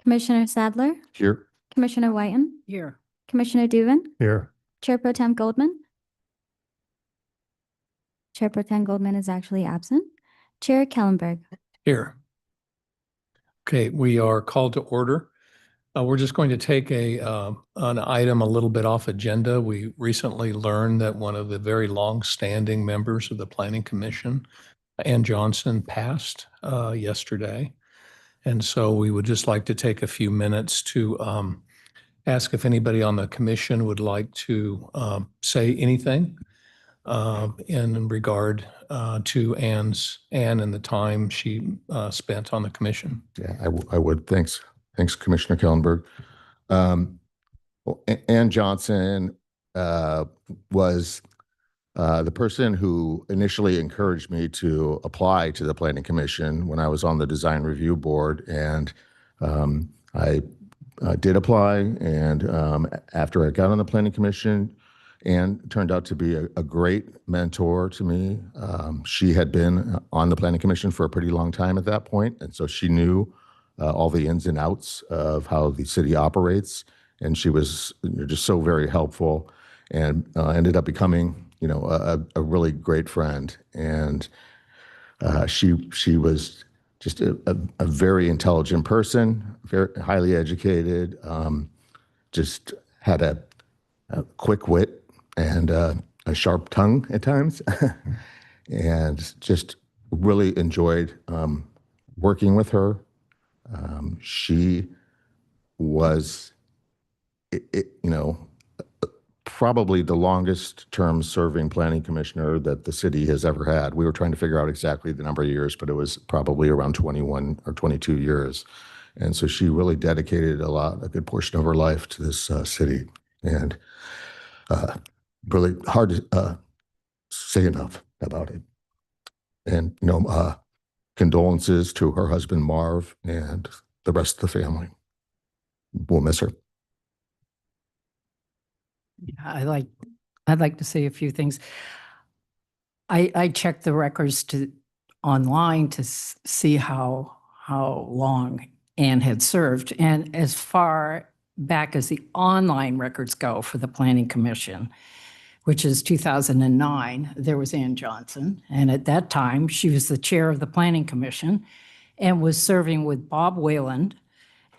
Commissioner Sadler, Here. Commissioner Whiten, Here. Commissioner Duvin, Here. Chair Pro Tem Goldman. Chair Pro Tem Goldman is actually absent. Chair Kellenberg. Here. Okay, we are called to order. We're just going to take an item a little bit off agenda. We recently learned that one of the very long-standing members of the Planning Commission, Ann Johnson, passed yesterday. And so we would just like to take a few minutes to ask if anybody on the commission would like to say anything in regard to Ann and the time she spent on the commission. Yeah, I would. Thanks, Commissioner Kellenberg. Ann Johnson was the person who initially encouraged me to apply to the Planning Commission when I was on the Design Review Board, and I did apply. And after I got on the Planning Commission, Ann turned out to be a great mentor to me. She had been on the Planning Commission for a pretty long time at that point, and so she knew all the ins and outs of how the city operates, and she was just so very helpful, and ended up becoming a really great friend. And she was just a very intelligent person, very highly educated, just had a quick wit and a sharp tongue at times, and just really enjoyed working with her. She was, probably the longest term serving planning commissioner that the city has ever had. We were trying to figure out exactly the number of years, but it was probably around 21 or 22 years. And so she really dedicated a good portion of her life to this city. And really hard to say enough about it. And, condolences to her husband, Marv, and the rest of the family. We'll miss her. Yeah, I'd like to say a few things. I checked the records online to see how long Ann had served. And as far back as the online records go for the Planning Commission, which is 2009, there was Ann Johnson. And at that time, she was the chair of the Planning Commission and was serving with Bob Wayland,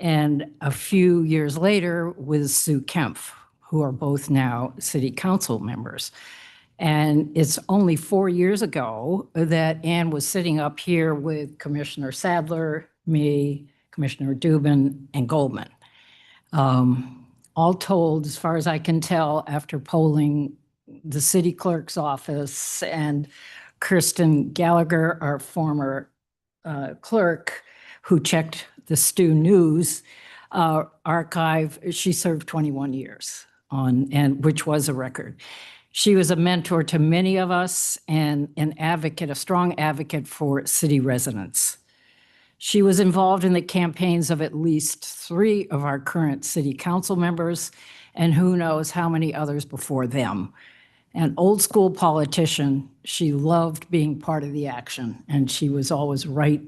and a few years later with Sue Kempf, who are both now city council members. And it's only 4 years ago that Ann was sitting up here with Commissioner Sadler, me, Commissioner Dubin, and Goldman. All told, as far as I can tell, after polling the city clerk's office and Kirsten Gallagher, our former clerk, who checked the Stu News archive, she served 21 years and which was a record. She was a mentor to many of us and an advocate, a strong advocate for city residents. She was involved in the campaigns of at least 3 of our current city council members, and who knows how many others before them. An old school politician, she loved being part of the action, and she was always right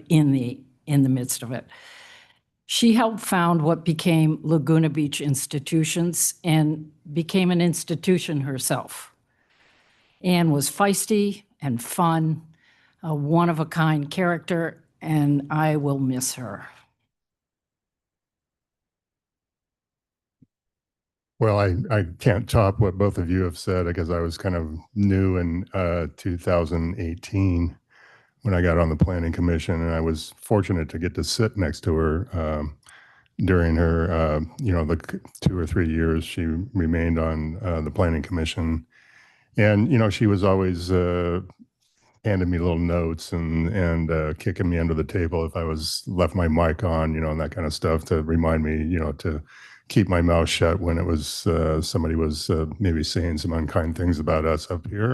in the midst of it. She helped found what became Laguna Beach Institutions and became an institution herself. Ann was feisty and fun, a one-of-a-kind character, and I will miss her. Well, I can't top what both of you have said, because I was kind of new in 2018 when I got on the Planning Commission, and I was fortunate to get to sit next to her during her, the 2 or 3 years she remained on the Planning Commission. And, she was always handing me little notes and kicking me under the table if I was left my mic on, and that kind of stuff, to remind me, to keep my mouth shut when it was somebody was maybe saying some unkind things about us up here.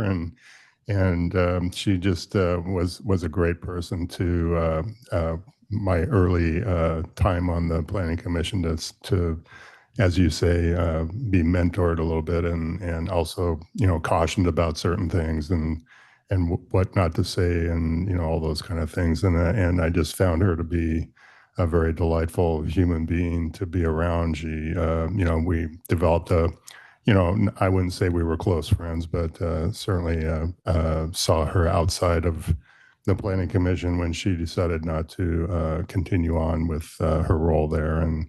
And she just was a great person to my early time on the Planning Commission to, as you say, be mentored a little bit and also, cautioned about certain things and what not to say and, all those kind of things. And I just found her to be a very delightful human being to be around. She, we developed I wouldn't say we were close friends, but certainly saw her outside of the Planning Commission when she decided not to continue on with her role there. And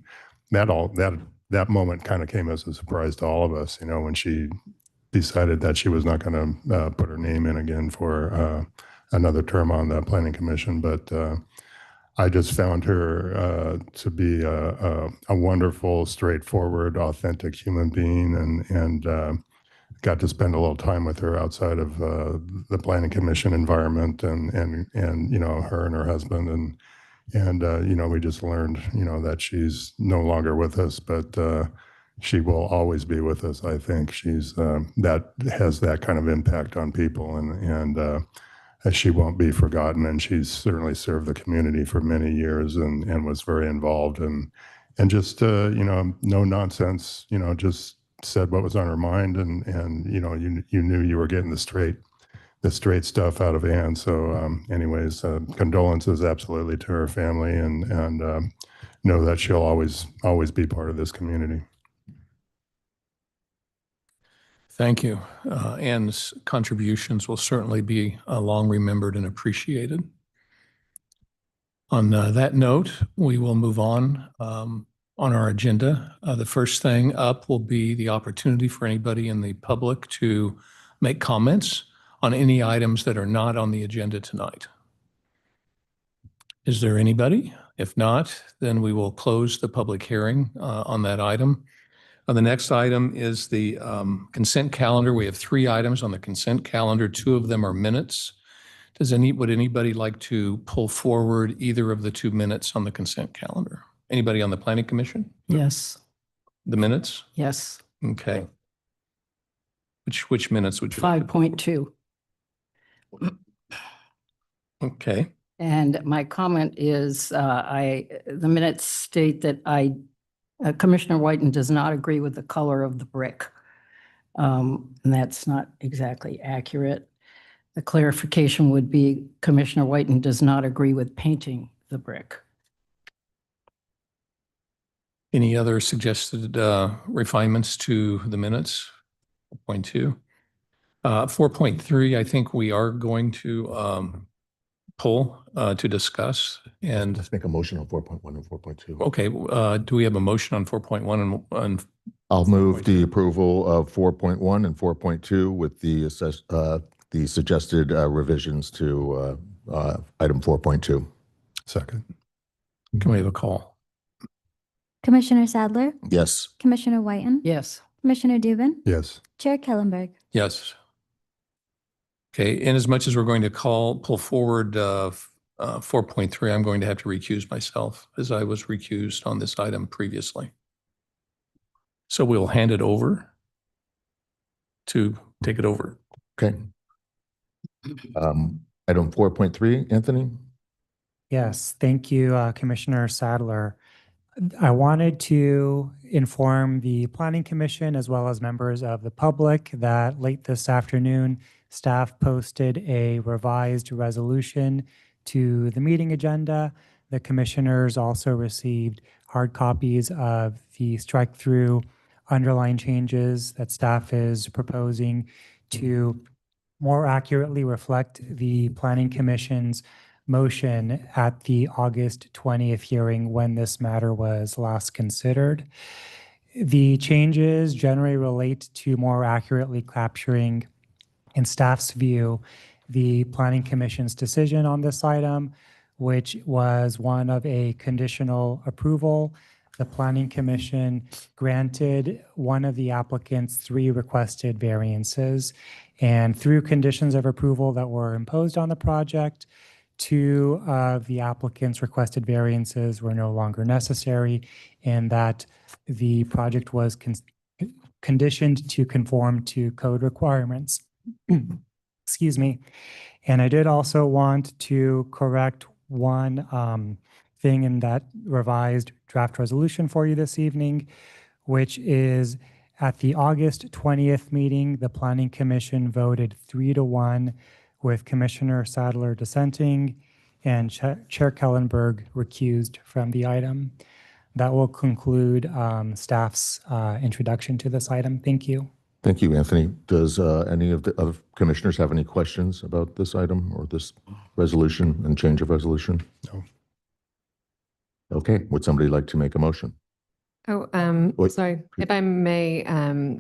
that moment kind of came as a surprise to all of us, when she decided that she was not going to put her name in again for another term on the Planning Commission. But I just found her to be a wonderful, straightforward, authentic human being, and got to spend a little time with her outside of the Planning Commission environment, and her and her husband, and we just learned that she's no longer with us, but she will always be with us. I think she's that has that kind of impact on people, and she won't be forgotten. And she's certainly served the community for many years, and was very involved, and just no nonsense, just said what was on her mind, and you knew you were getting the straight stuff out of Ann. So anyways, condolences absolutely to her family, and know that she'll always be part of this community. Thank you. Ann's contributions will certainly be long remembered and appreciated. On that note, we will move on our agenda. The first thing up will be the opportunity for anybody in the public to make comments on any items that are not on the agenda tonight. Is there anybody? If not, then we will close the public hearing on that item. The next item is the consent calendar. We have 3 items on the consent calendar. 2 of them are minutes. Would anybody like to pull forward either of the 2 minutes on the consent calendar? Anybody on the Planning Commission? Yes, The minutes? yes. Okay. Which minutes would you like? 5.2. Okay. And my comment is, the minutes state that Commissioner Whiten does not agree with the color of the brick. And that's not exactly accurate. The clarification would be Commissioner Whiten does not agree with painting the brick. Any other suggested refinements to the minutes? 4.2. 4.3, I think we are going to pull to discuss. And Let's make a motion on 4.1 and 4.2. okay, do we have a motion on 4.1 and I'll move the approval of 4.1 and 4.2 with the suggested revisions to item 4.2. Second. can we have a call? Commissioner Sadler, Yes. Commissioner Whiten, Yes, Commissioner Dubin, Yes. Chair Kellenberg. Yes. Okay, in as much as we're going to pull forward 4.3, I'm going to have to recuse myself as I was recused on this item previously. So we'll hand it over to take it over. Okay. Item 4.3, Anthony? Yes, thank you, Commissioner Sadler. I wanted to inform the Planning Commission as well as members of the public that late this afternoon, staff posted a revised resolution to the meeting agenda. The commissioners also received hard copies of the strike-through underline changes that staff is proposing to more accurately reflect the Planning Commission's motion at the August 20th hearing when this matter was last considered. The changes generally relate to more accurately capturing, in staff's view, the Planning Commission's decision on this item, which was one of a conditional approval. The Planning Commission granted one of the applicant's 3 requested variances, and through conditions of approval that were imposed on the project, 2 of the applicant's requested variances were no longer necessary, and that the project was conditioned to conform to code requirements. Excuse me. And I did also want to correct one thing in that revised draft resolution for you this evening, which is at the August 20th meeting, the Planning Commission voted 3-1 with Commissioner Sadler dissenting and Chair Kellenberg recused from the item. That will conclude staff's introduction to this item. Thank you. Thank you, Anthony. Does any of the other commissioners have any questions about this item or this resolution and change of resolution? No. Okay, would somebody like to make a motion? Oh, Wait. sorry. If I may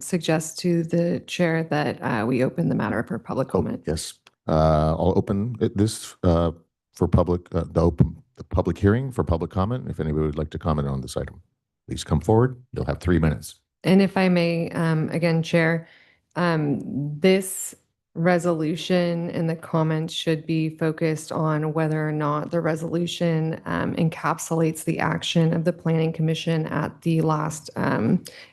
suggest to the chair that we open the matter for public Oh, comment. yes. I'll open this for public, the public hearing for public comment. If anybody would like to comment on this item, please come forward. You'll have 3 minutes. And if I may, again, Chair, this resolution and the comments should be focused on whether or not the resolution encapsulates the action of the Planning Commission at the last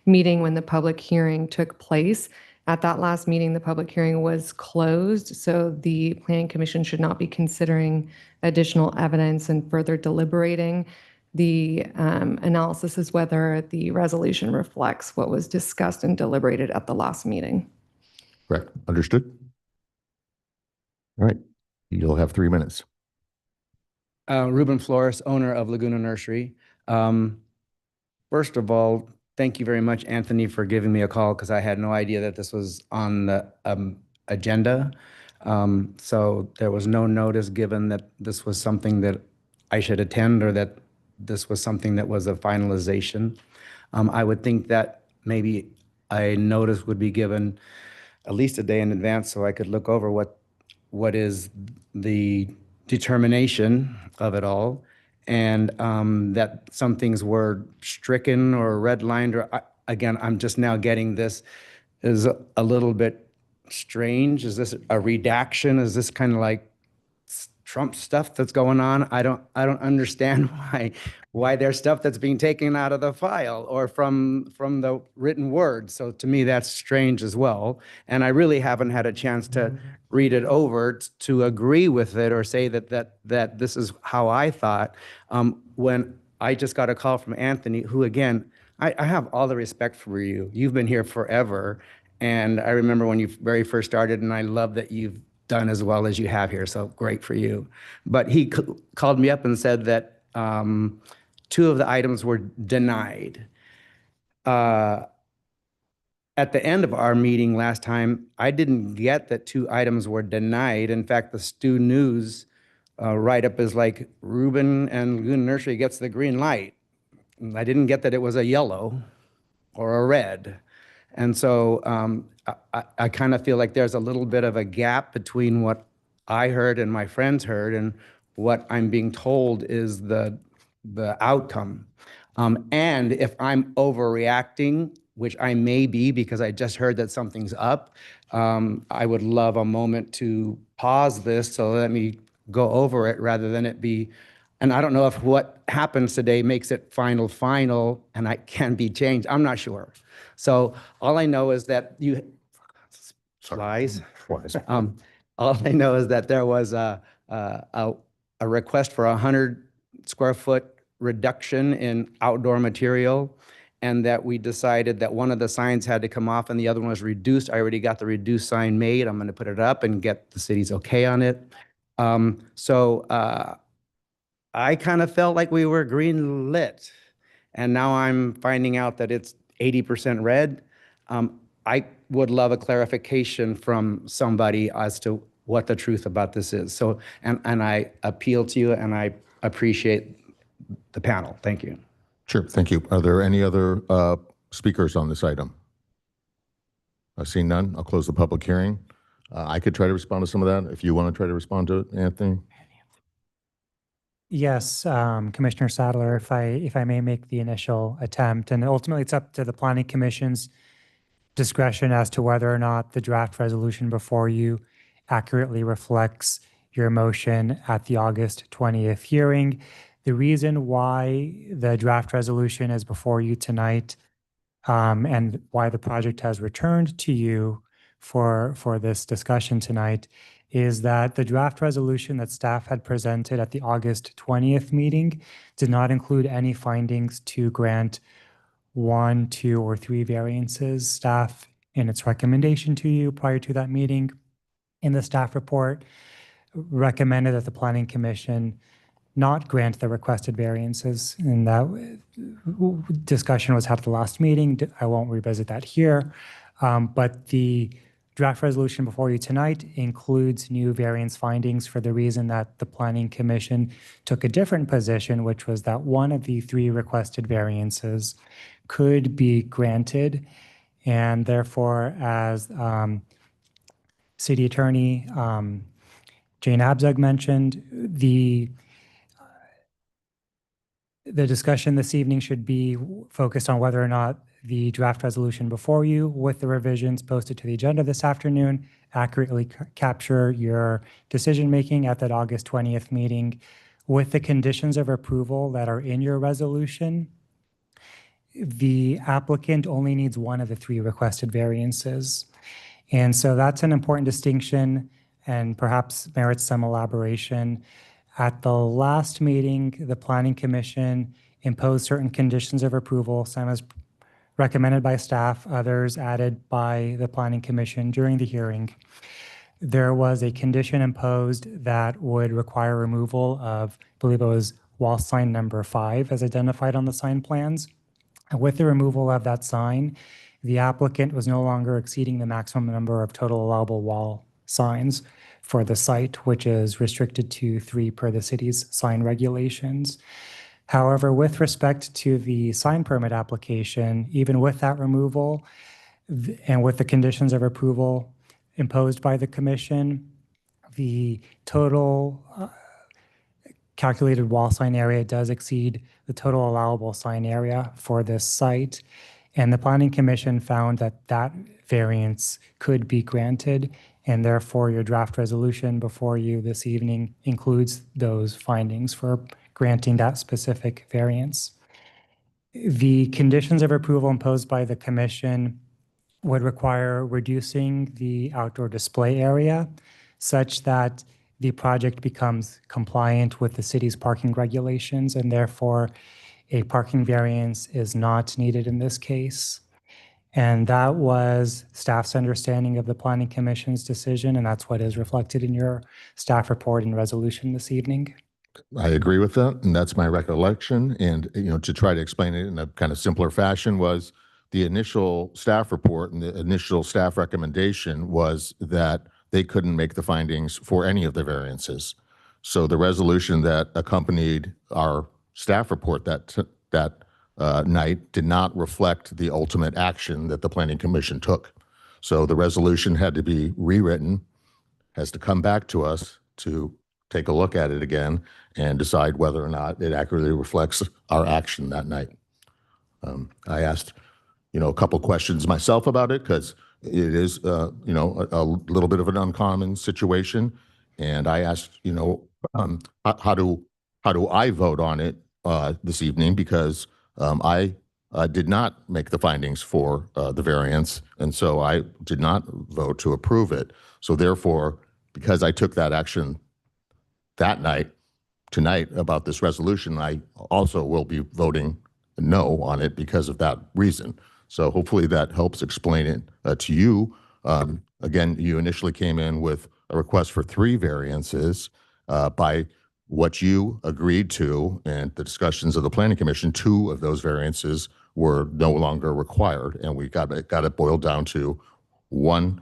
meeting when the public hearing took place. At that last meeting, the public hearing was closed, so the Planning Commission should not be considering additional evidence and further deliberating. The analysis is whether the resolution reflects what was discussed and deliberated at the last meeting. Correct. Understood? All right. You'll have 3 minutes. Ruben Flores, owner of Laguna Nursery. First of all, thank you very much, Anthony, for giving me a call because I had no idea that this was on the agenda. So there was no notice given that this was something that I should attend or that this was something that was a finalization. I would think that maybe a notice would be given at least a day in advance so I could look over what is the determination of it all, and that some things were stricken or redlined, or again, I'm just now getting this is a little bit strange. Is this a redaction? Is this kind of like Trump stuff that's going on? I don't understand why there's stuff that's being taken out of the file or from the written word. So to me, that's strange as well. And I really haven't had a chance to read it over to agree with it or say that this is how I thought. When I just got a call from Anthony, who again, I have all the respect for you. You've been here forever. And I remember when you very first started, and I love that you've done as well as you have here, so great for you. But he called me up and said that 2 of the items were denied. At the end of our meeting last time, I didn't get that 2 items were denied. In fact, the Stu News write-up is like, Ruben and Laguna Nursery gets the green light. I didn't get that it was a yellow or a red. And so I kind of feel like there's a little bit of a gap between what I heard and my friends heard and what I'm being told is the outcome. And if I'm overreacting, which I may be because I just heard that something's up, I would love a moment to pause this, so let me go over it rather than it be, and I don't know if what happens today makes it final, and I can be changed. I'm not sure. So all I know is that lies. All I know is that there was a request for 100 square foot reduction in outdoor material, and that we decided that one of the signs had to come off and the other one was reduced. I already got the reduced sign made. I'm going to put it up and get the city's okay on it. I kind of felt like we were green lit, and now I'm finding out that it's 80% red. I would love a clarification from somebody as to what the truth about this is. So, and I appeal to you, and I appreciate the panel. Thank you. Sure. Thank you. Are there any other speakers on this item? I've seen none. I'll close the public hearing. I could try to respond to some of that if you want to try to respond to it, Anthony. Yes, Commissioner Sadler, if I may make the initial attempt, and ultimately it's up to the Planning Commission's discretion as to whether or not the draft resolution before you accurately reflects your motion at the August 20th hearing. The reason why the draft resolution is before you tonight and why the project has returned to you for this discussion tonight is that the draft resolution that staff had presented at the August 20th meeting did not include any findings to grant 1, 2, or 3 variances. Staff, in its recommendation to you prior to that meeting, in the staff report, recommended that the Planning Commission not grant the requested variances. And that discussion was had at the last meeting. I won't revisit that here. But the draft resolution before you tonight includes new variance findings for the reason that the Planning Commission took a different position, which was that one of the 3 requested variances could be granted. And therefore, as City Attorney Jane Abzug mentioned, the discussion this evening should be focused on whether or not the draft resolution before you with the revisions posted to the agenda this afternoon accurately capture your decision-making at that August 20th meeting with the conditions of approval that are in your resolution. The applicant only needs one of the 3 requested variances. And so that's an important distinction and perhaps merits some elaboration. At the last meeting, the Planning Commission imposed certain conditions of approval, some as recommended by staff, others added by the Planning Commission during the hearing. There was a condition imposed that would require removal of, I believe it was wall sign number 5 as identified on the sign plans. And with the removal of that sign, the applicant was no longer exceeding the maximum number of total allowable wall signs for the site, which is restricted to 3 per the city's sign regulations. However, with respect to the sign permit application, even with that removal and with the conditions of approval imposed by the commission, the total calculated wall sign area does exceed the total allowable sign area for this site. And the Planning Commission found that that variance could be granted, and therefore your draft resolution before you this evening includes those findings for granting that specific variance. The conditions of approval imposed by the commission would require reducing the outdoor display area such that the project becomes compliant with the city's parking regulations, and therefore a parking variance is not needed in this case. And that was staff's understanding of the Planning Commission's decision, and that's what is reflected in your staff report and resolution this evening. I agree with that, and that's my recollection. And, to try to explain it in a kind of simpler fashion was the initial staff report and the initial staff recommendation was that they couldn't make the findings for any of the variances. So the resolution that accompanied our staff report that night did not reflect the ultimate action that the Planning Commission took. So the resolution had to be rewritten, has to come back to us to take a look at it again and decide whether or not it accurately reflects our action that night. I asked, a couple questions myself about it because it is, a little bit of an uncommon situation. And I asked, how do I vote on it this evening? Because I did not make the findings for the variance, and so I did not vote to approve it. So therefore, because I took that action that night, tonight, about this resolution, I also will be voting no on it because of that reason. So hopefully that helps explain it to you. Again, you initially came in with a request for 3 variances. By what you agreed to and the discussions of the Planning Commission, 2 of those variances were no longer required, and we got it boiled down to 1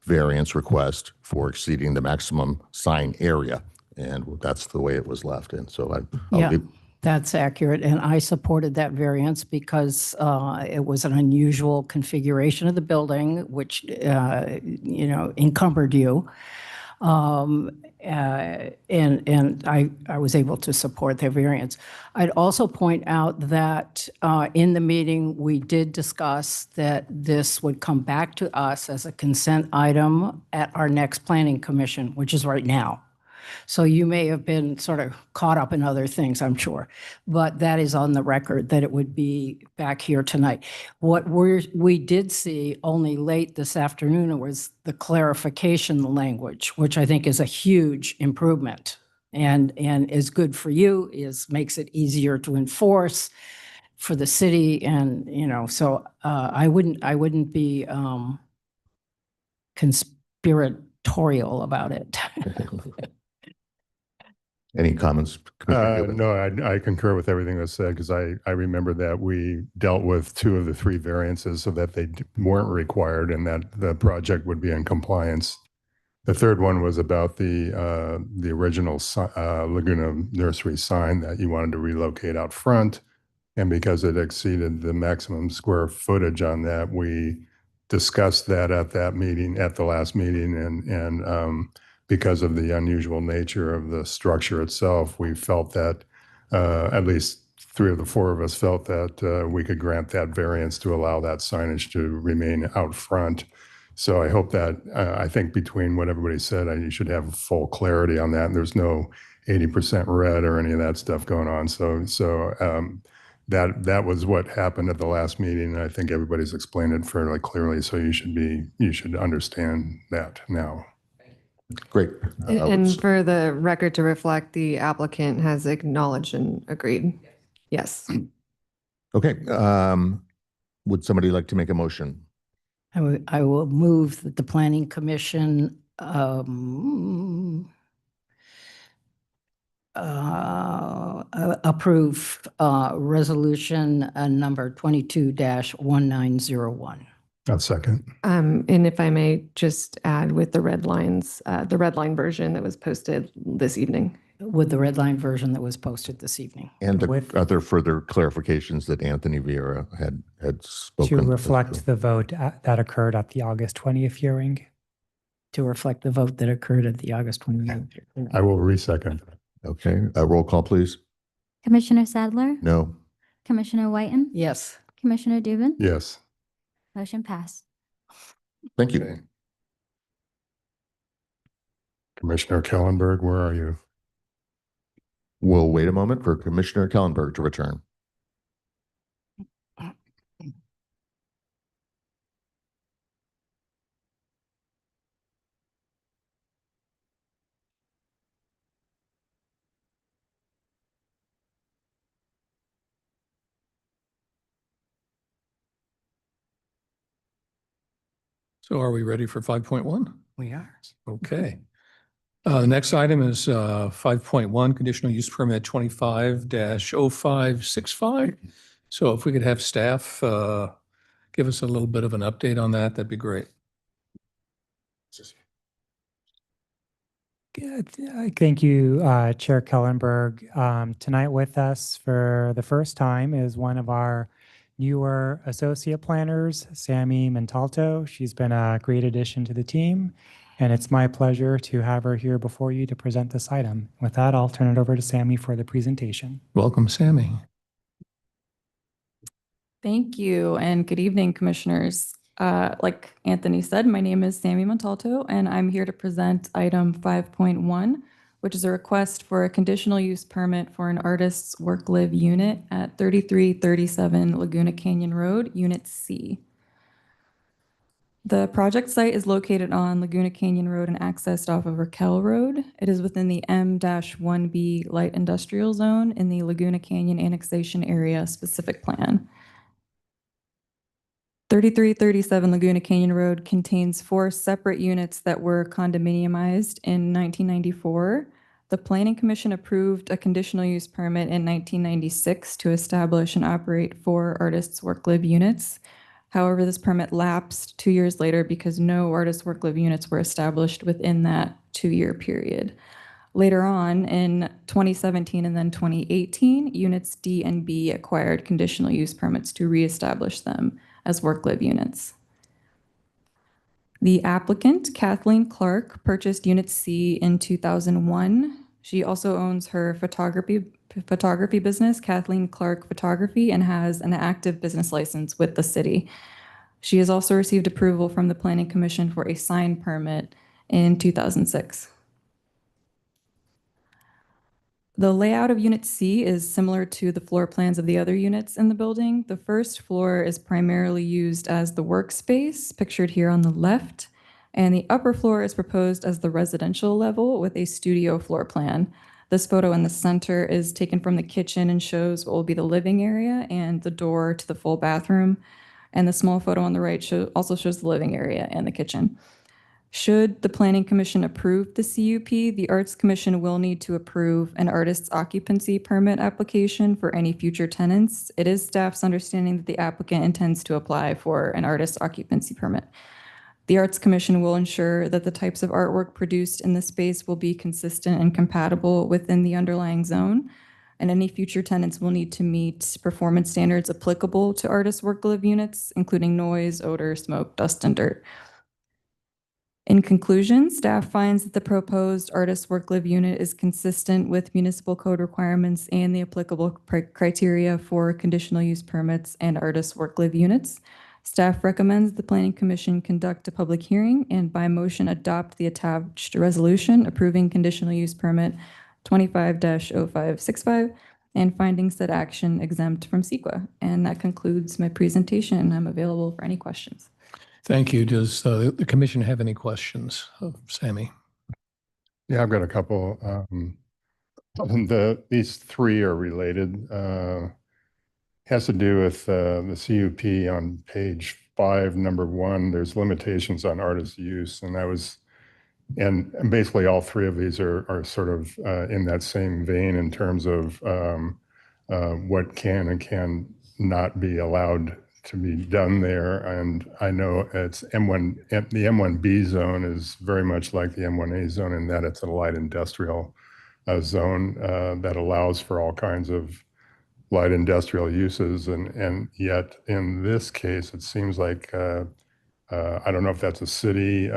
variance request for exceeding the maximum sign area, and that's the way it was left. And so Yeah, that's accurate, and I supported that variance because it was an unusual configuration of the building, which encumbered you. And I was able to support their variance. I'd also point out that in the meeting, we did discuss that this would come back to us as a consent item at our next Planning Commission, which is right now. So you may have been sort of caught up in other things, I'm sure, but that is on the record that it would be back here tonight. What we did see only late this afternoon was the clarification language, which I think is a huge improvement and is good for you, makes it easier to enforce for the city, and so I wouldn't be conspiratorial about it. Any comments? Commissioner Dubin? No, I concur with everything that's said because I remember that we dealt with 2 of the 3 variances so that they weren't required and that the project would be in compliance. The third one was about the original Laguna Nursery sign that you wanted to relocate out front. And because it exceeded the maximum square footage on that, we discussed that at that meeting, at the last meeting. And because of the unusual nature of the structure itself, we felt that at least 3 of the 4 of us felt that we could grant that variance to allow that signage to remain out front. So I hope that, I think between what everybody said, you should have full clarity on that. And there's no 80% red or any of that stuff going on. So that was what happened at the last meeting. And I think everybody's explained it fairly clearly. So you should understand that now. Great. And for the record to reflect, the applicant has acknowledged and agreed. Yes. Okay. Would somebody like to make a motion? I will move that the Planning Commission approve resolution number 22-1901. A second. And if I may just add with the red lines, the red line version that was posted this evening. With the red line version that was posted this evening. And the With- other further clarifications that Anthony Vieira had spoken. To reflect the vote that occurred at the August 20th hearing. To reflect the vote that occurred at the August 20th. I will resecond. Okay. Roll call, please. Commissioner Sadler? No. Commissioner Whiten? Yes. Commissioner Dubin? Yes. Motion passed. Thank you. Commissioner Kellenberg, where are you? We'll wait a moment for Commissioner Kellenberg to return. So are we ready for 5.1? We are. Okay. The next item is 5.1, conditional use permit 25-0565. So if we could have staff give us a little bit of an update on that, that'd be great. Thank you, Chair Kellenberg. Tonight with us for the first time is one of our newer associate planners, Sammy Montalto. She's been a great addition to the team, and it's my pleasure to have her here before you to present this item. With that, I'll turn it over to Sammy for the presentation. Welcome, Sammy. Thank you and good evening, commissioners. Like Anthony said, my name is Sammy Montalto and I'm here to present item 5.1, which is a request for a conditional use permit for an artist's work-live unit at 3337 Laguna Canyon Road, Unit C. The project site is located on Laguna Canyon Road and accessed off of Raquel Road. It is within the M-1B Light Industrial Zone in the Laguna Canyon Annexation Area Specific Plan. 3337 Laguna Canyon Road contains 4 separate units that were condominiumized in 1994. The Planning Commission approved a conditional use permit in 1996 to establish and operate 4 artists' work-live units. However, this permit lapsed 2 years later because no artist work-live units were established within that 2-year period. Later on, in 2017 and then 2018, units D and B acquired conditional use permits to reestablish them as work-live units. The applicant, Kathleen Clark, purchased Unit C in 2001. She also owns her photography business, Kathleen Clark Photography, and has an active business license with the city. She has also received approval from the Planning Commission for a sign permit in 2006. The layout of Unit C is similar to the floor plans of the other units in the building. The first floor is primarily used as the workspace, pictured here on the left, and the upper floor is proposed as the residential level with a studio floor plan. This photo in the center is taken from the kitchen and shows what will be the living area and the door to the full bathroom. And the small photo on the right also shows the living area and the kitchen. Should the Planning Commission approve the CUP, the Arts Commission will need to approve an artist's occupancy permit application for any future tenants. It is staff's understanding that the applicant intends to apply for an artist's occupancy permit. The Arts Commission will ensure that the types of artwork produced in the space will be consistent and compatible within the underlying zone, and any future tenants will need to meet performance standards applicable to artist work-live units, including noise, odor, smoke, dust, and dirt. In conclusion, staff finds that the proposed artist work-live unit is consistent with municipal code requirements and the applicable criteria for conditional use permits and artist work-live units. Staff recommends the Planning Commission conduct a public hearing and by motion adopt the attached resolution approving conditional use permit 25-0565 and finding said action exempt from CEQA. And that concludes my presentation. I'm available for any questions. Thank you. Does the commission have any questions of Sammy? Yeah, I've got a couple. These three are related. Has to do with the CUP on page 5, number 1. There's limitations on artist use, and basically all three of these are sort of in that same vein in terms of what can and can not be allowed to be done there. And I know it's the M1B zone is very much like the M1A zone in that it's a light industrial zone that allows for all kinds of light industrial uses. And yet in this case, it seems like, I don't know if that's a city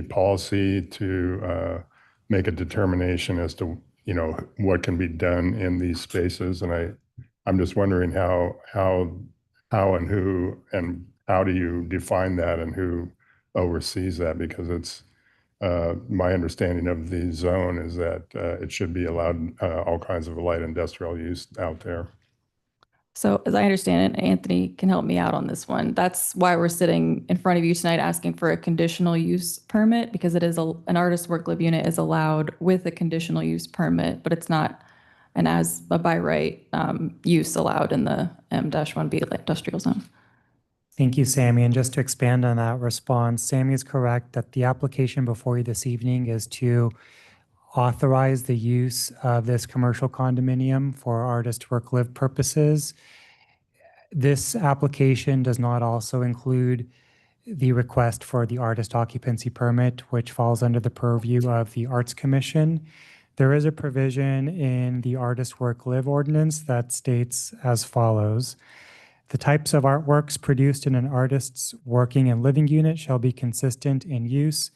policy to make a determination as to, what can be done in these spaces. And I'm just wondering how and who, and how do you define that and who oversees that? Because it's my understanding of the zone is that it should be allowed all kinds of light industrial use out there. So as I understand it, Anthony can help me out on this one. That's why we're sitting in front of you tonight asking for a conditional use permit, because it is an artist work-live unit is allowed with a conditional use permit, but it's not an as a by right use allowed in the M-1B industrial zone. Thank you, Sammy. And just to expand on that response, Sammy is correct that the application before you this evening is to authorize the use of this commercial condominium for artist work-live purposes. This application does not also include the request for the artist occupancy permit, which falls under the purview of the Arts Commission. There is a provision in the artist work-live ordinance that states as follows: the types of artworks produced in an artist's working and living unit shall be consistent in use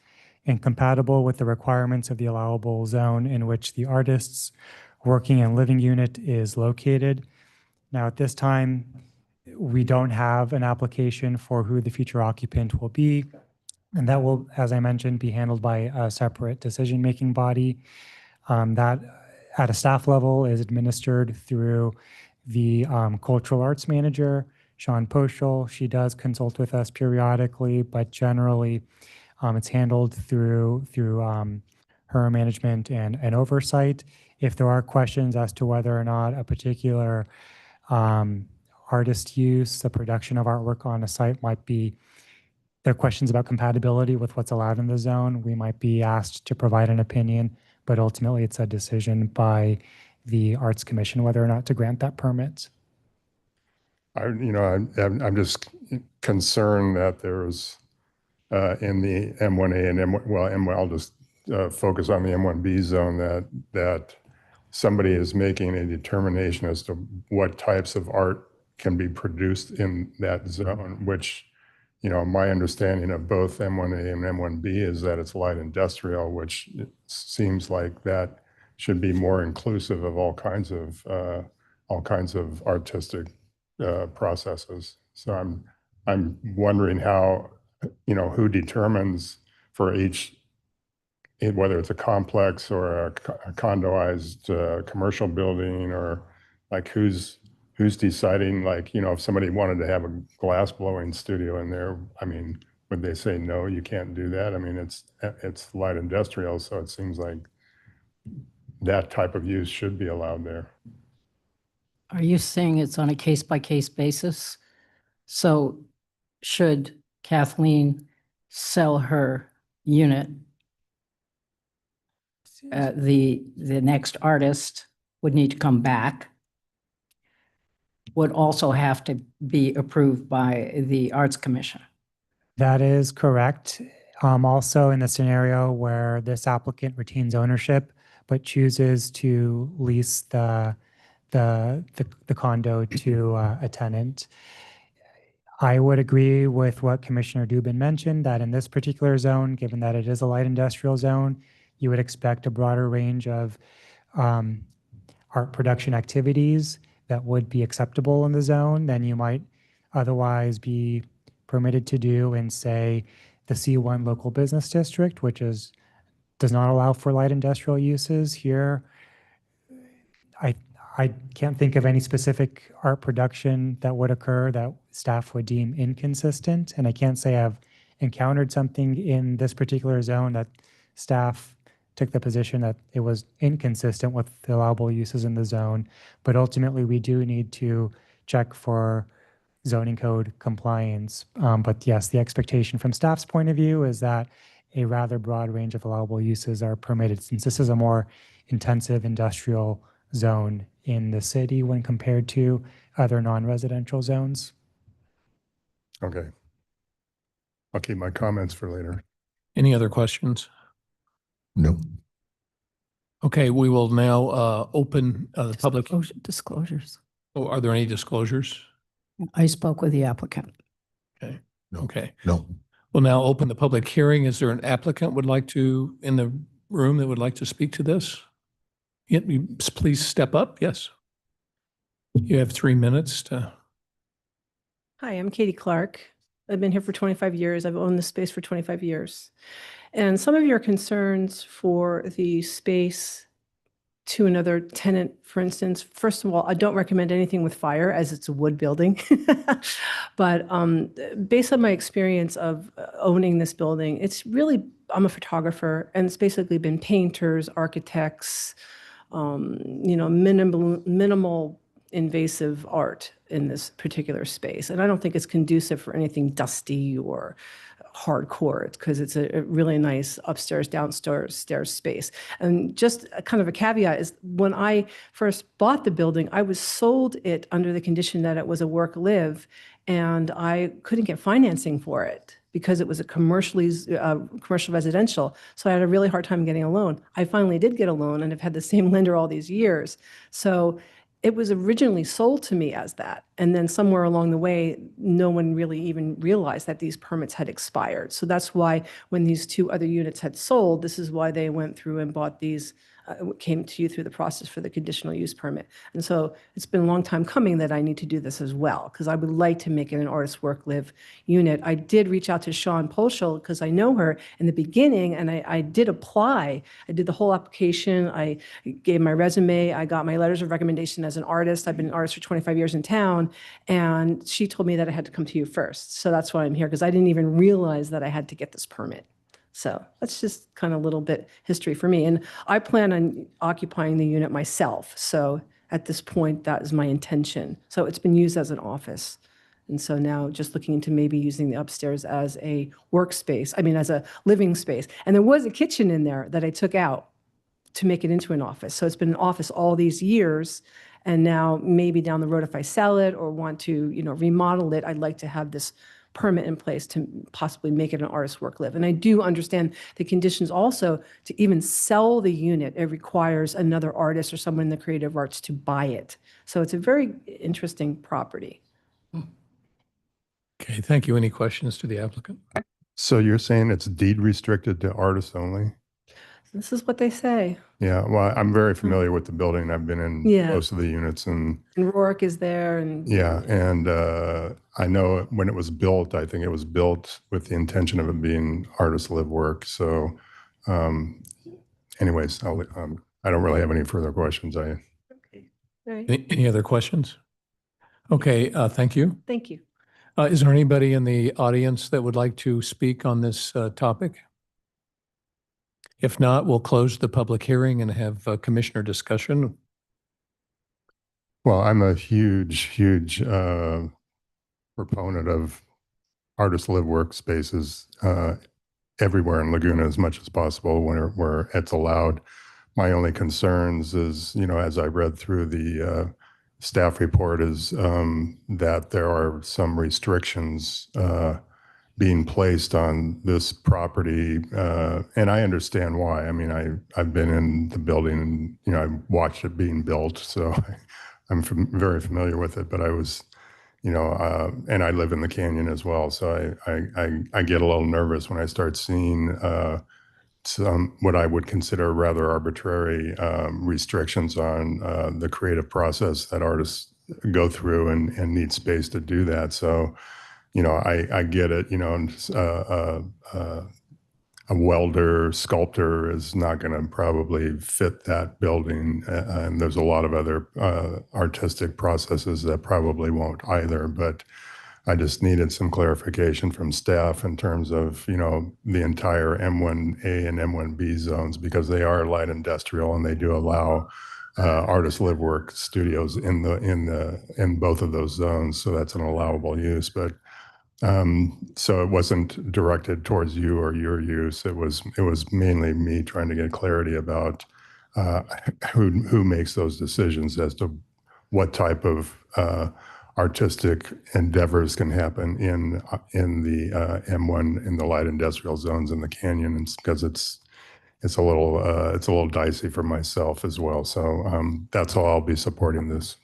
and compatible with the requirements of the allowable zone in which the artist's working and living unit is located. Now, at this time, we don't have an application for who the future occupant will be, and that will, as I mentioned, be handled by a separate decision-making body that at a staff level is administered through the cultural arts manager, Sean Poschel. She does consult with us periodically, but generally it's handled through her management and oversight. If there are questions as to whether or not a particular artist use, the production of artwork on a site might be, there are questions about compatibility with what's allowed in the zone, we might be asked to provide an opinion, but ultimately it's a decision by the Arts Commission whether or not to grant that permit. I'm just concerned that there's in the M1A and I'll just focus on the M1B zone that somebody is making a determination as to what types of art can be produced in that zone, which, my understanding of both M1A and M1B is that it's light industrial, which it seems like that should be more inclusive of all kinds of artistic processes. So I'm wondering how, who determines for each, whether it's a complex or a condoized commercial building, or like who's deciding, like, if somebody wanted to have a glass blowing studio in there, would they say, no, you can't do that? It's light industrial, so it seems like that type of use should be allowed there. Are you saying it's on a case-by-case basis? So should Kathleen sell her unit, the next artist would need to come back, would also have to be approved by the Arts Commission. That is correct. Also, in the scenario where this applicant retains ownership but chooses to lease the condo to a tenant, I would agree with what Commissioner Dubin mentioned, that in this particular zone, given that it is a light industrial zone, you would expect a broader range of art production activities that would be acceptable in the zone than you might otherwise be permitted to do in, say, the C1 local business district, which does not allow for light industrial uses. Here, I can't think of any specific art production that would occur that staff would deem inconsistent. And I can't say I've encountered something in this particular zone that staff took the position that it was inconsistent with the allowable uses in the zone. But ultimately, we do need to check for zoning code compliance. But yes, the expectation from staff's point of view is that a rather broad range of allowable uses are permitted, since this is a more intensive industrial zone in the city when compared to other non-residential zones. Okay. I'll keep my comments for later. Any other questions? No. Okay, we will now open the public. Disclosures. Oh, are there any disclosures? I spoke with the applicant. Okay. No. Okay. No. We'll now open the public hearing. Is there an applicant in the room that would like to speak to this? Yeah, please step up. Yes. You have 3 minutes to. Hi, I'm Katie Clark. I've been here for 25 years. I've owned this space for 25 years. And some of your concerns for the space to another tenant, for instance, first of all, I don't recommend anything with fire, as it's a wood building. But based on my experience of owning this building, it's really, I'm a photographer, and it's basically been painters, architects, minimal invasive art in this particular space. And I don't think it's conducive for anything dusty or hardcore, because it's a really nice upstairs, downstairs space. And just a kind of a caveat is, when I first bought the building, I was sold it under the condition that it was a work live, and I couldn't get financing for it because it was a commercial residential. So I had a really hard time getting a loan. I finally did get a loan and have had the same lender all these years. So it was originally sold to me as that. And then somewhere along the way, no one really even realized that these permits had expired. So that's why when these two other units had sold, this is why they went through and bought these, came to you through the process for the conditional use permit. And so it's been a long time coming that I need to do this as well, because I would like to make it an artist work live unit. I did reach out to Sean Polschel because I know her in the beginning, and I did apply. I did the whole application. I gave my resume. I got my letters of recommendation as an artist. I've been an artist for 25 years in town, and she told me that I had to come to you first. So that's why I'm here, because I didn't even realize that I had to get this permit. So that's just kind of a little bit history for me. And I plan on occupying the unit myself. So at this point, that is my intention. So it's been used as an office. And so now just looking into maybe using the upstairs as a workspace, as a living space. And there was a kitchen in there that I took out to make it into an office. So it's been an office all these years. And now maybe down the road, if I sell it or want to, remodel it, I'd like to have this permit in place to possibly make it an artist work live. And I do understand the conditions also to even sell the unit. It requires another artist or someone in the creative arts to buy it. So it's a very interesting property. Okay, thank you. Any questions to the applicant? So you're saying it's deed restricted to artists only? This is what they say. Yeah, well, I'm very familiar with the building. I've been in Yeah. most of the units, and And Rourke is there, and yeah, and I know when it was built, I think it was built with the intention of it being artist live work. So anyways, I don't really have any further questions. Okay. All right. Any other questions? Okay, thank you. Thank you. Is there anybody in the audience that would like to speak on this topic? If not, we'll close the public hearing and have commissioner discussion. Well, I'm a huge proponent of artist live workspaces everywhere in Laguna as much as possible where it's allowed. My only concerns is, as I read through the staff report, is that there are some restrictions being placed on this property, and I understand why. I mean, I've been in the building and I watched it being built, so I'm very familiar with it. But I was, and I live in the canyon as well, so I get a little nervous when I start seeing some what I would consider rather arbitrary restrictions on the creative process that artists go through and need space to do that. So, I get it. A welder, sculptor is not going to probably fit that building, and there's a lot of other artistic processes that probably won't either. But I just needed some clarification from staff in terms of, the entire M1A and M1B zones, because they are light industrial and they do allow artist live work studios in both of those zones. So that's an allowable use. But so it wasn't directed towards you or your use. It was mainly me trying to get clarity about who makes those decisions as to what type of artistic endeavors can happen in the M1 in the light industrial zones in the canyon, and because it's a little dicey for myself as well. So that's all. I'll be supporting this.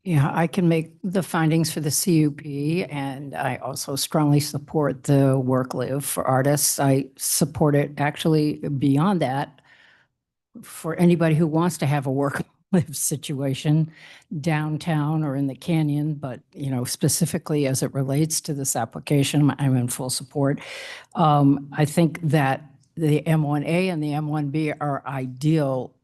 Yeah, I can make the findings for the CUP, and I also strongly support the work live for artists. I support it actually beyond that for anybody who wants to have a work live situation downtown or in the canyon, but specifically as it relates to this application, I'm in full support. I think that the M1A and the M1B are ideal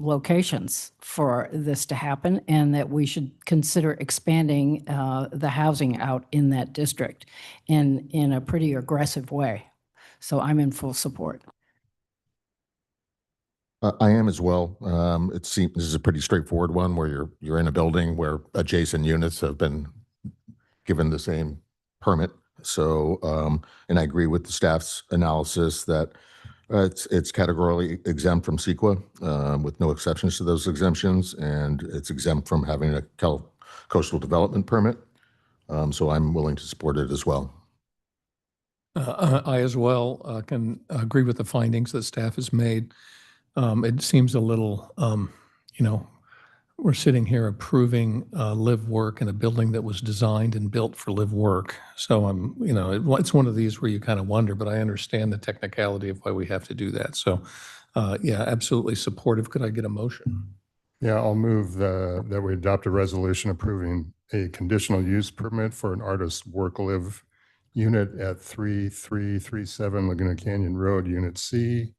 locations for this to happen, and that we should consider expanding the housing out in that district in a pretty aggressive way. So I'm in full support. I am as well. It seems this is a pretty straightforward one where you're in a building where adjacent units have been given the same permit. So, and I agree with the staff's analysis that it's categorically exempt from CEQA with no exceptions to those exemptions, and it's exempt from having a coastal development permit. So I'm willing to support it as well. I as well can agree with the findings that staff has made. It seems a little, we're sitting here approving live work in a building that was designed and built for live work. So it's one of these where you kind of wonder, but I understand the technicality of why we have to do that. So yeah, absolutely supportive. Could I get a motion? Yeah, I'll move that we adopt a resolution approving a conditional use permit for an artist work live unit at 3337 Laguna Canyon Road, Unit C,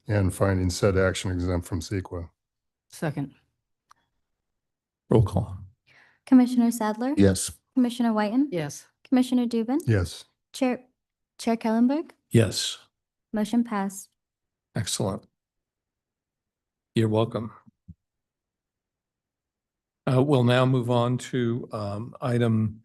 and finding said action exempt from CEQA. Second. Roll call. Commissioner Sadler? Yes. Commissioner Whiten? Yes. Commissioner Dubin? Yes. Chair Kellenberg? Yes. Motion passed. Excellent. You're welcome. We'll now move on to item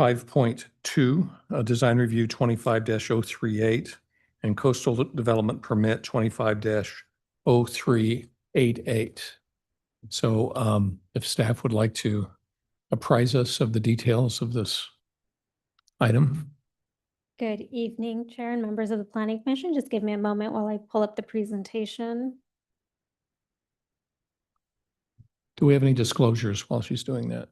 5.2, design review 25-038 and coastal development permit 25-0388. So if staff would like to apprise us of the details of this item. Good evening, Chair and members of the Planning Commission. Just give me a moment while I pull up the presentation. Do we have any disclosures while she's doing that?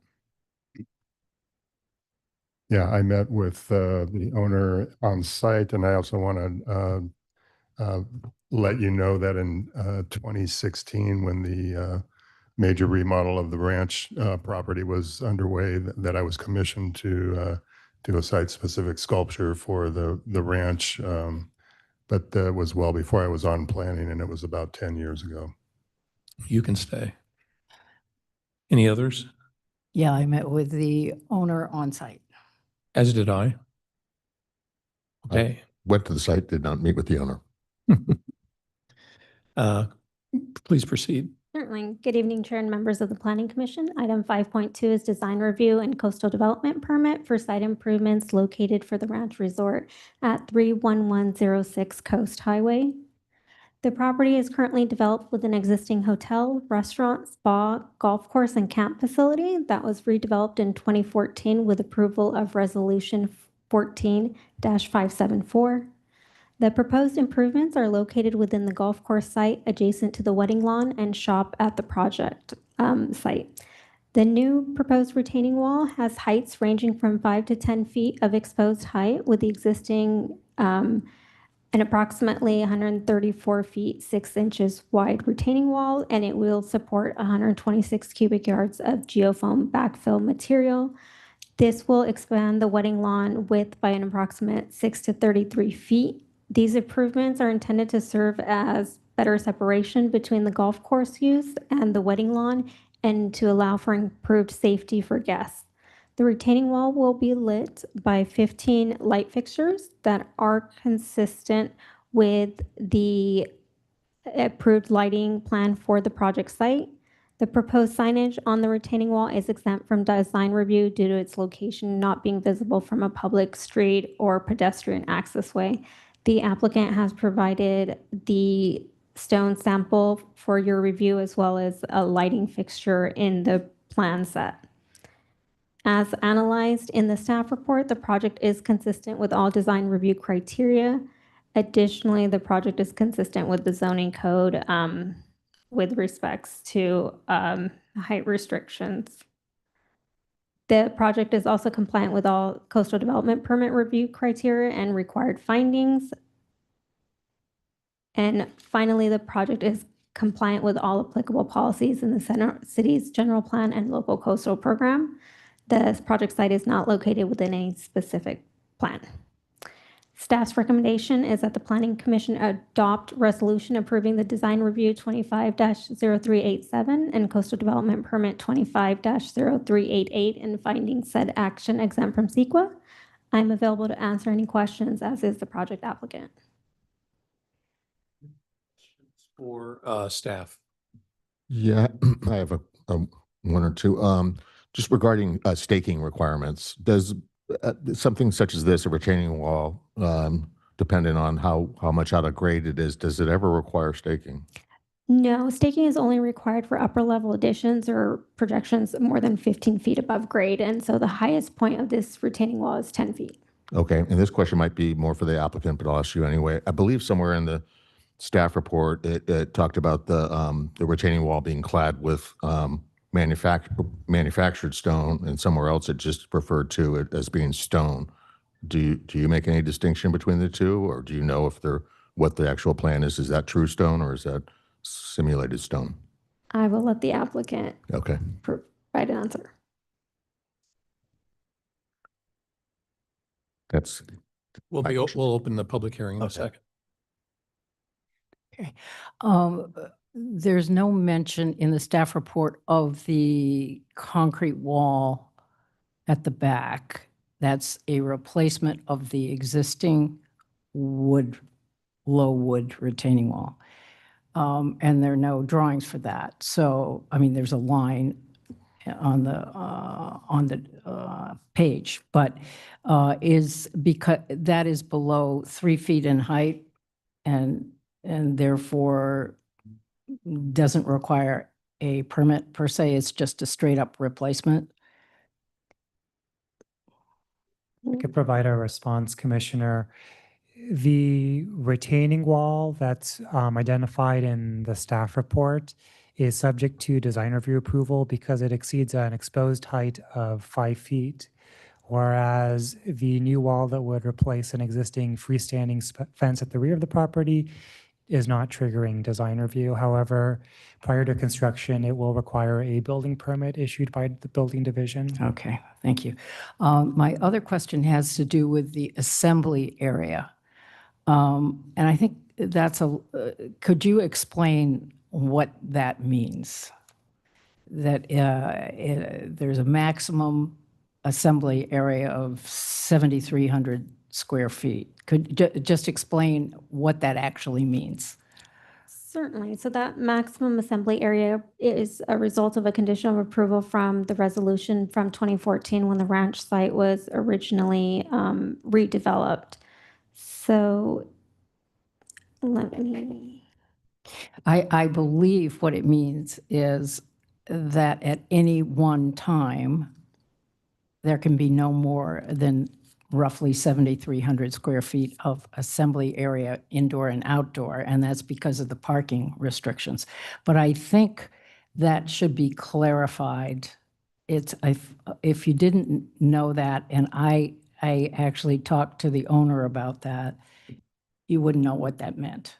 Yeah, I met with the owner on site, and I also want to let you know that in 2016, when the major remodel of the ranch property was underway, that I was commissioned to do a site-specific sculpture for the ranch, but that was well before I was on planning, and it was about 10 years ago. You can stay. Any others? Yeah, I met with the owner on site. As did I. Okay. Went to the site, did not meet with the owner. Please proceed. Sure. Wortling. Good evening, Chair and members of the Planning Commission. Item 5.2 is design review and coastal development permit for site improvements located for the Ranch Resort at 31106 Coast Highway. The property is currently developed with an existing hotel, restaurant, spa, golf course, and camp facility that was redeveloped in 2014 with approval of Resolution 14-574. The proposed improvements are located within the golf course site adjacent to the wedding lawn and shop at the project site. The new proposed retaining wall has heights ranging from 5 to 10 feet of exposed height, with the existing an approximately 134 feet 6 inches wide retaining wall, and it will support 126 cubic yards of geofoam backfill material. This will expand the wedding lawn width by an approximate 6 to 33 feet. These improvements are intended to serve as better separation between the golf course use and the wedding lawn, and to allow for improved safety for guests. The retaining wall will be lit by 15 light fixtures that are consistent with the approved lighting plan for the project site. The proposed signage on the retaining wall is exempt from design review due to its location not being visible from a public street or pedestrian access way. The applicant has provided the stone sample for your review, as well as a lighting fixture in the plan set. As analyzed in the staff report, the project is consistent with all design review criteria. Additionally, the project is consistent with the zoning code with respects to height restrictions. The project is also compliant with all coastal development permit review criteria and required findings. And finally, the project is compliant with all applicable policies in the city's general plan and local coastal program. The project site is not located within any specific plan. Staff's recommendation is that the Planning Commission adopt resolution approving the design review 25-0387 and coastal development permit 25-0388 and finding said action exempt from CEQA. I'm available to answer any questions, as is the project applicant. For staff. Yeah, I have a one or two. Just regarding staking requirements, does something such as this, a retaining wall, depending on how much out of grade it is, does it ever require staking? No, staking is only required for upper level additions or projections more than 15 feet above grade. And so the highest point of this retaining wall is 10 feet. Okay, and this question might be more for the applicant, but I'll ask you anyway. I believe somewhere in the staff report, it talked about the retaining wall being clad with manufactured stone, and somewhere else it just referred to it as being stone. Do you make any distinction between the two, or do you know if what the actual plan is? Is that true stone or is that simulated stone? I will let the applicant Okay. provide an answer. That's We'll open the public hearing in a Okay. second. Okay. There's no mention in the staff report of the concrete wall at the back. That's a replacement of the existing low wood retaining wall. And there are no drawings for that. So, I mean, there's a line on the page, but is because that is below 3 feet in height and therefore doesn't require a permit per se. It's just a straight up replacement. I could provide a response, Commissioner. The retaining wall that's identified in the staff report is subject to design review approval because it exceeds an exposed height of 5 feet, whereas the new wall that would replace an existing freestanding fence at the rear of the property is not triggering design review. However, prior to construction, it will require a building permit issued by the building division. Okay, thank you. My other question has to do with the assembly area. And I think that's could you explain what that means? That there's a maximum assembly area of 7,300 square feet. Could just explain what that actually means? Certainly. So that maximum assembly area is a result of a condition of approval from the resolution from 2014 when the ranch site was originally redeveloped. So let me, I believe what it means is that at any one time, there can be no more than roughly 7,300 square feet of assembly area, indoor and outdoor, and that's because of the parking restrictions. But I think that should be clarified. It's, if you didn't know that, and I actually talked to the owner about that, you wouldn't know what that meant.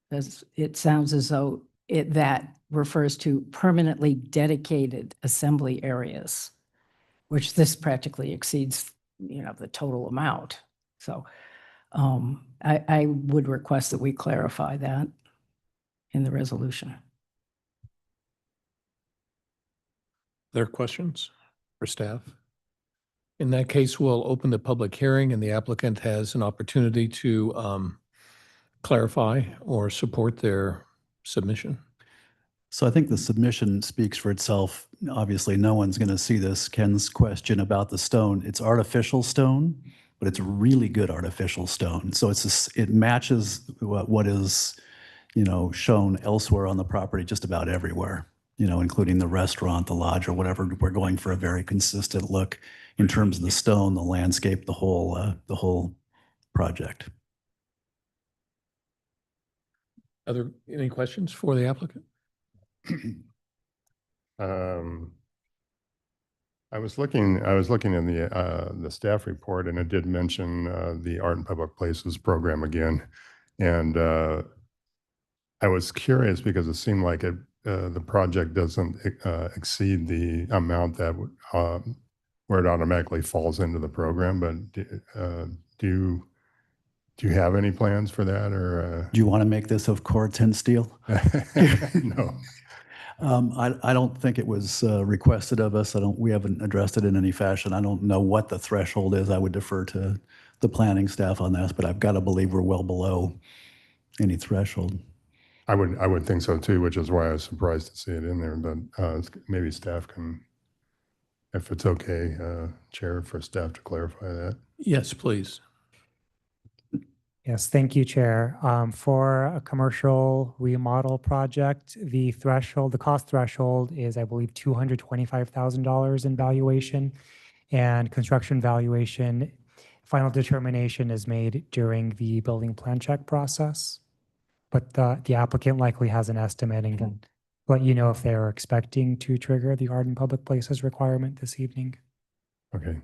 Because it sounds as though that refers to permanently dedicated assembly areas, which this practically exceeds, the total amount. So I would request that we clarify that in the resolution. There are questions for staff? In that case, we'll open the public hearing and the applicant has an opportunity to clarify or support their submission. So I think the submission speaks for itself. Obviously, no one's going to see this. Ken's question about the stone, it's artificial stone, but it's really good artificial stone. So it matches what is, shown elsewhere on the property just about everywhere, including the restaurant, the lodge, or whatever. We're going for a very consistent look in terms of the stone, the landscape, the whole project. Any questions for the applicant? I was looking in the staff report, and it did mention the Art in Public Places program again. And I was curious because it seemed like the project doesn't exceed the amount that where it automatically falls into the program. But do you have any plans for that, or? Do you want to make this of quartz and steel? No. I don't think it was requested of us. We haven't addressed it in any fashion. I don't know what the threshold is. I would defer to the planning staff on this, but I've got to believe we're well below any threshold. I would think so too, which is why I was surprised to see it in there. But maybe staff can, if it's okay, Chair, for staff to clarify that. Yes, please. Yes, thank you, Chair. For a commercial remodel project, the cost threshold is, I believe, $225,000 in valuation, and construction valuation, final determination is made during the building plan check process. But the applicant likely has an estimate and can let you know if they are expecting to trigger the Art in Public Places requirement this evening. Okay.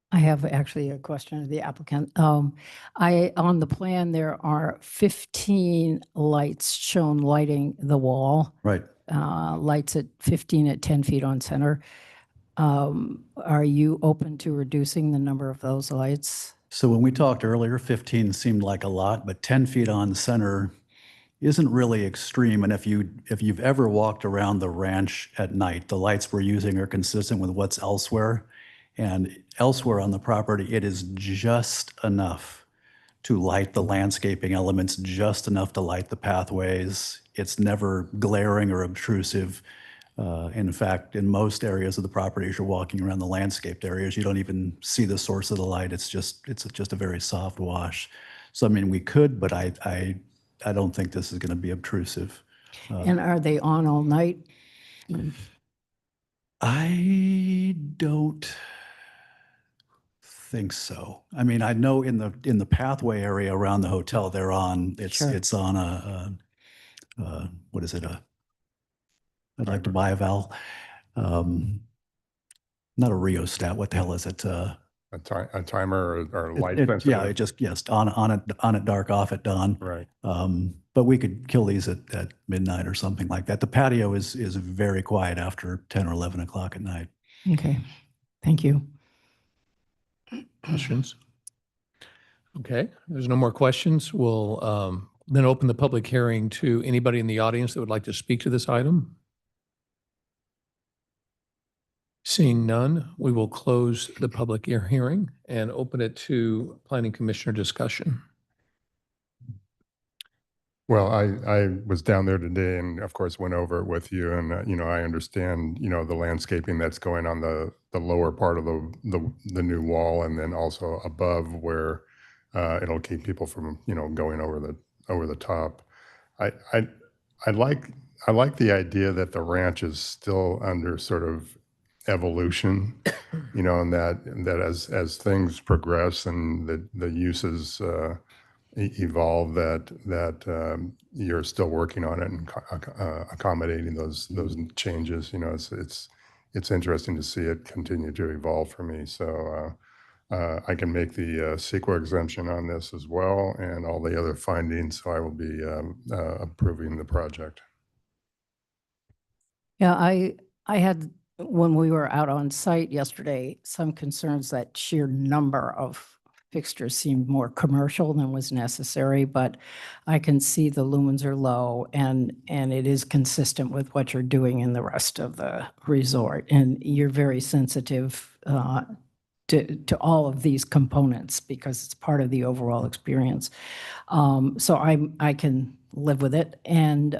I have actually a question of the applicant. On the plan, there are 15 lights shown lighting the wall. Right. Lights at 15 at 10 feet on center. Are you open to reducing the number of those lights? So when we talked earlier, 15 seemed like a lot, but 10 feet on center isn't really extreme. And if you've ever walked around the ranch at night, the lights we're using are consistent with what's elsewhere. And elsewhere on the property, it is just enough to light the landscaping elements, just enough to light the pathways. It's never glaring or obtrusive. In fact, in most areas of the property, as you're walking around the landscaped areas, you don't even see the source of the light. It's just a very soft wash. So, I mean, we could, but I don't think this is going to be obtrusive. And are they on all night? I don't think so. I mean, I know in the pathway area around the hotel, they're on. It's on a what is it? I'd like to buy a Val. Not a rheostat. What the hell is it? A timer or light Yeah, sensor? it just, yes, on at dark, off at dawn. Right. But we could kill these at midnight or something like that. The patio is very quiet after 10 or 11 o'clock at night. Okay, thank you. Questions? Okay, if there's no more questions. We'll then open the public hearing to anybody in the audience that would like to speak to this item. Seeing none, we will close the public hearing and open it to Planning Commissioner discussion. Well, I was down there today and of course went over it with you and, I understand, the landscaping that's going on the lower part of the new wall and then also above where it'll keep people from, going over the top. I, I, I like the idea that the ranch is still under sort of evolution, and that as things progress and the uses evolve, that you're still working on it and accommodating those changes. It's interesting to see it continue to evolve for me. So I can make the CEQA exemption on this as well and all the other findings. So I will be approving the project. Yeah, I had, when we were out on site yesterday, some concerns that sheer number of fixtures seemed more commercial than was necessary, but I can see the lumens are low and it is consistent with what you're doing in the rest of the resort. And you're very sensitive to all of these components because it's part of the overall experience. So I can live with it. And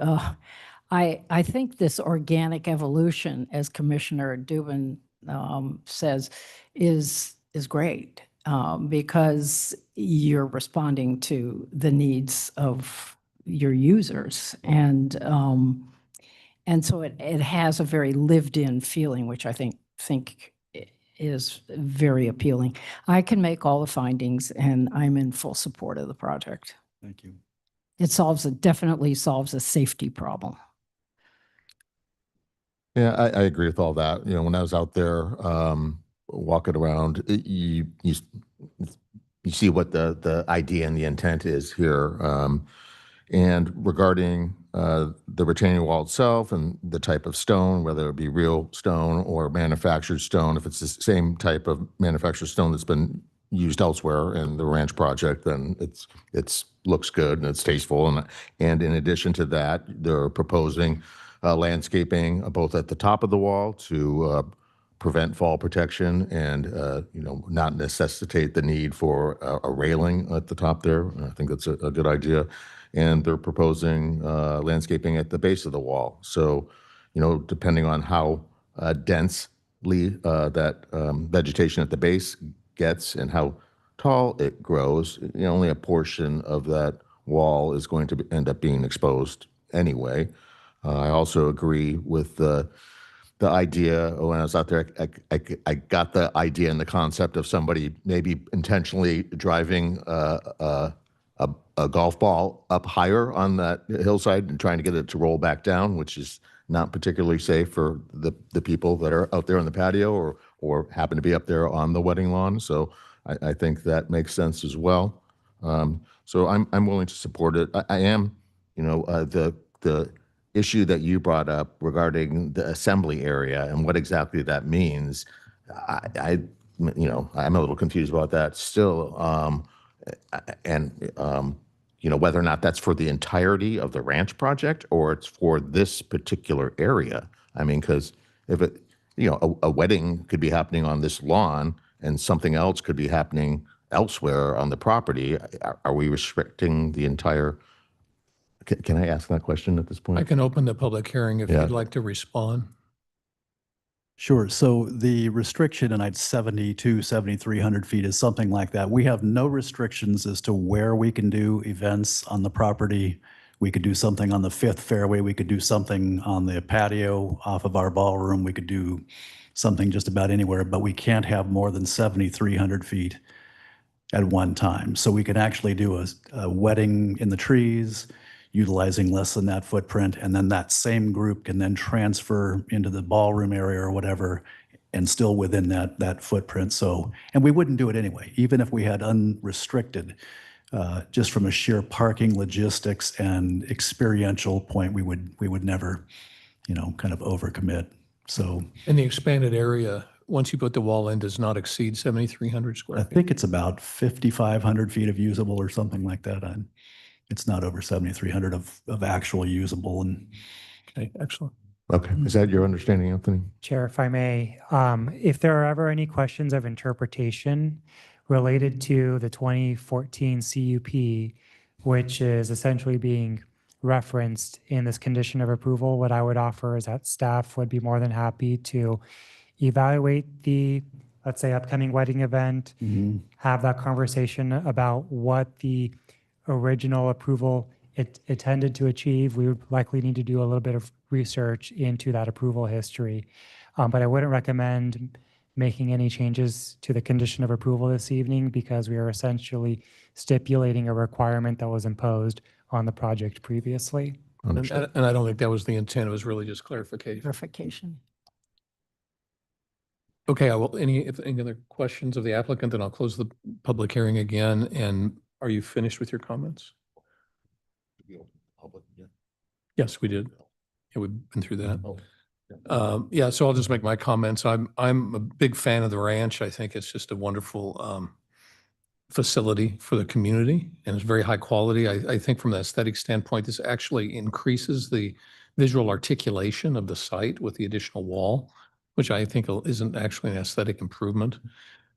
I think this organic evolution, as Commissioner Dubin says, is great because you're responding to the needs of your users, and so it has a very lived-in feeling, which I think is very appealing. I can make all the findings, and I'm in full support of the project. Thank you. It definitely solves a safety problem. Yeah, I agree with all that. When I was out there walking around, you see what the idea and the intent is here. And regarding the retaining wall itself and the type of stone, whether it be real stone or manufactured stone, if it's the same type of manufactured stone that's been used elsewhere in the ranch project, then it's looks good and it's tasteful. And in addition to that, they're proposing landscaping both at the top of the wall to prevent fall protection and not necessitate the need for a railing at the top there. I think that's a good idea. And they're proposing landscaping at the base of the wall. So, depending on how densely that vegetation at the base gets and how tall it grows, only a portion of that wall is going to end up being exposed anyway. I also agree with the idea. When I was out there, I got the idea and the concept of somebody maybe intentionally driving a golf ball up higher on that hillside and trying to get it to roll back down, which is not particularly safe for the people that are out there on the patio or happen to be up there on the wedding lawn. So I think that makes sense as well. So I'm willing to support it. I am, the issue that you brought up regarding the assembly area and what exactly that means, I'm a little confused about that still. Whether or not that's for the entirety of the ranch project or it's for this particular area. I mean, because if it, a wedding could be happening on this lawn and something else could be happening elsewhere on the property. Are we restricting the entire? Can I ask that question at this point? I can open the public hearing if you'd like to respond. Sure. So the restriction in 7,300 feet is something like that. We have no restrictions as to where we can do events on the property. We could do something on the fifth fairway. We could do something on the patio off of our ballroom. We could do something just about anywhere, but we can't have more than 7,300 feet at one time. So we can actually do a wedding in the trees, utilizing less than that footprint, and then that same group can then transfer into the ballroom area or whatever, and still within that footprint. So, and we wouldn't do it anyway, even if we had unrestricted, just from a sheer parking logistics and experiential point, we would never, kind of overcommit. So, And the expanded area, once you put the wall in, does not exceed 7,300 square I feet. think it's about 5,500 feet of usable or something like that. It's not over 7,300 of actual usable. And Okay, excellent. Okay. Is that your understanding, Anthony? Chair, if I may, if there are ever any questions of interpretation related to the 2014 CUP, which is essentially being referenced in this condition of approval. What I would offer is that staff would be more than happy to evaluate the, let's say, upcoming wedding event, have that conversation about what the original approval it intended to achieve. We would likely need to do a little bit of research into that approval history. But I wouldn't recommend making any changes to the condition of approval this evening because we are essentially stipulating a requirement that was imposed on the project previously. Understood. And I don't think that was the intent. It was really just clarification. Verification. Okay, if any other questions of the applicant, then I'll close the public hearing again. And are you finished with your comments? Yes, we did. Yeah, we've been through that. Yeah, so I'll just make my comments. I'm a big fan of the ranch. I think it's just a wonderful facility for the community, and it's very high quality. I think from the aesthetic standpoint, this actually increases the visual articulation of the site with the additional wall, which I think isn't actually an aesthetic improvement.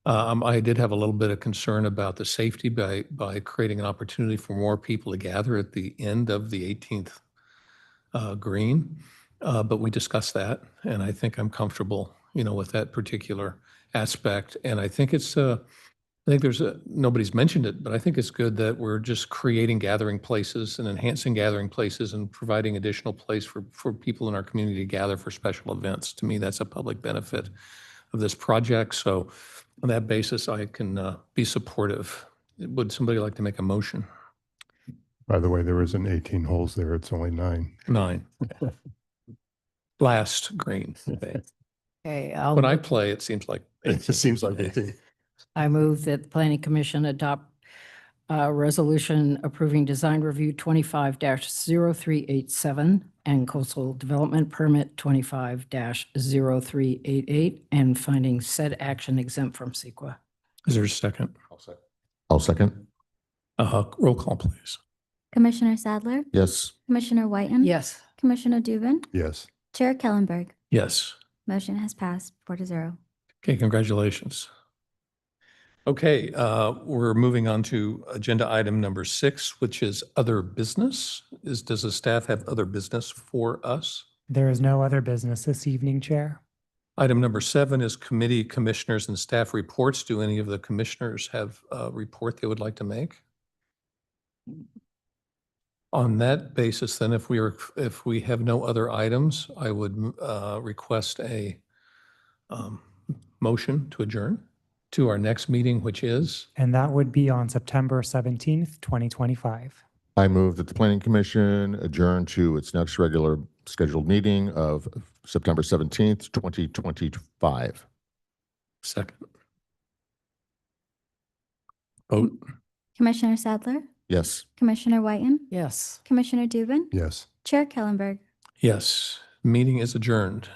I did have a little bit of concern about the safety by creating an opportunity for more people to gather at the end of the 18th green. But we discussed that, and I think I'm comfortable, with that particular aspect. And I think nobody's mentioned it, but I think it's good that we're just creating gathering places and enhancing gathering places and providing additional place for people in our community to gather for special events. To me, that's a public benefit of this project. So on that basis, I can be supportive. Would somebody like to make a motion? By the way, there isn't 18 holes there. It's only 9. 9. Last green. Okay, When I play, it seems like. It just seems like 18. I move that the Planning Commission adopt a resolution approving design review 25-0387 and coastal development permit 25-0388 and finding said action exempt from CEQA. Is there a second? I'll second. Roll call, please. Commissioner Sadler, Yes. Commissioner Whiten. Yes. Commissioner Dubin, Yes. Chair Kellenberg. Yes. Motion has passed 4-0. Okay, congratulations. Okay, we're moving on to agenda item number 6, which is other business. Does the staff have other business for us? There is no other business this evening, Chair. Item number 7 is committee, commissioners, and staff reports. Do any of the commissioners have a report they would like to make? On that basis, then, if we have no other items, I would request a motion to adjourn to our next meeting, which is? And that would be on September 17th, 2025. I move that the Planning Commission adjourn to its next regular scheduled meeting of September 17th, 2025. Second. Vote. Commissioner Sadler, Yes. Commissioner Whiten, Yes. Commissioner Dubin, Yes. Chair Kellenberg. Yes, meeting is adjourned.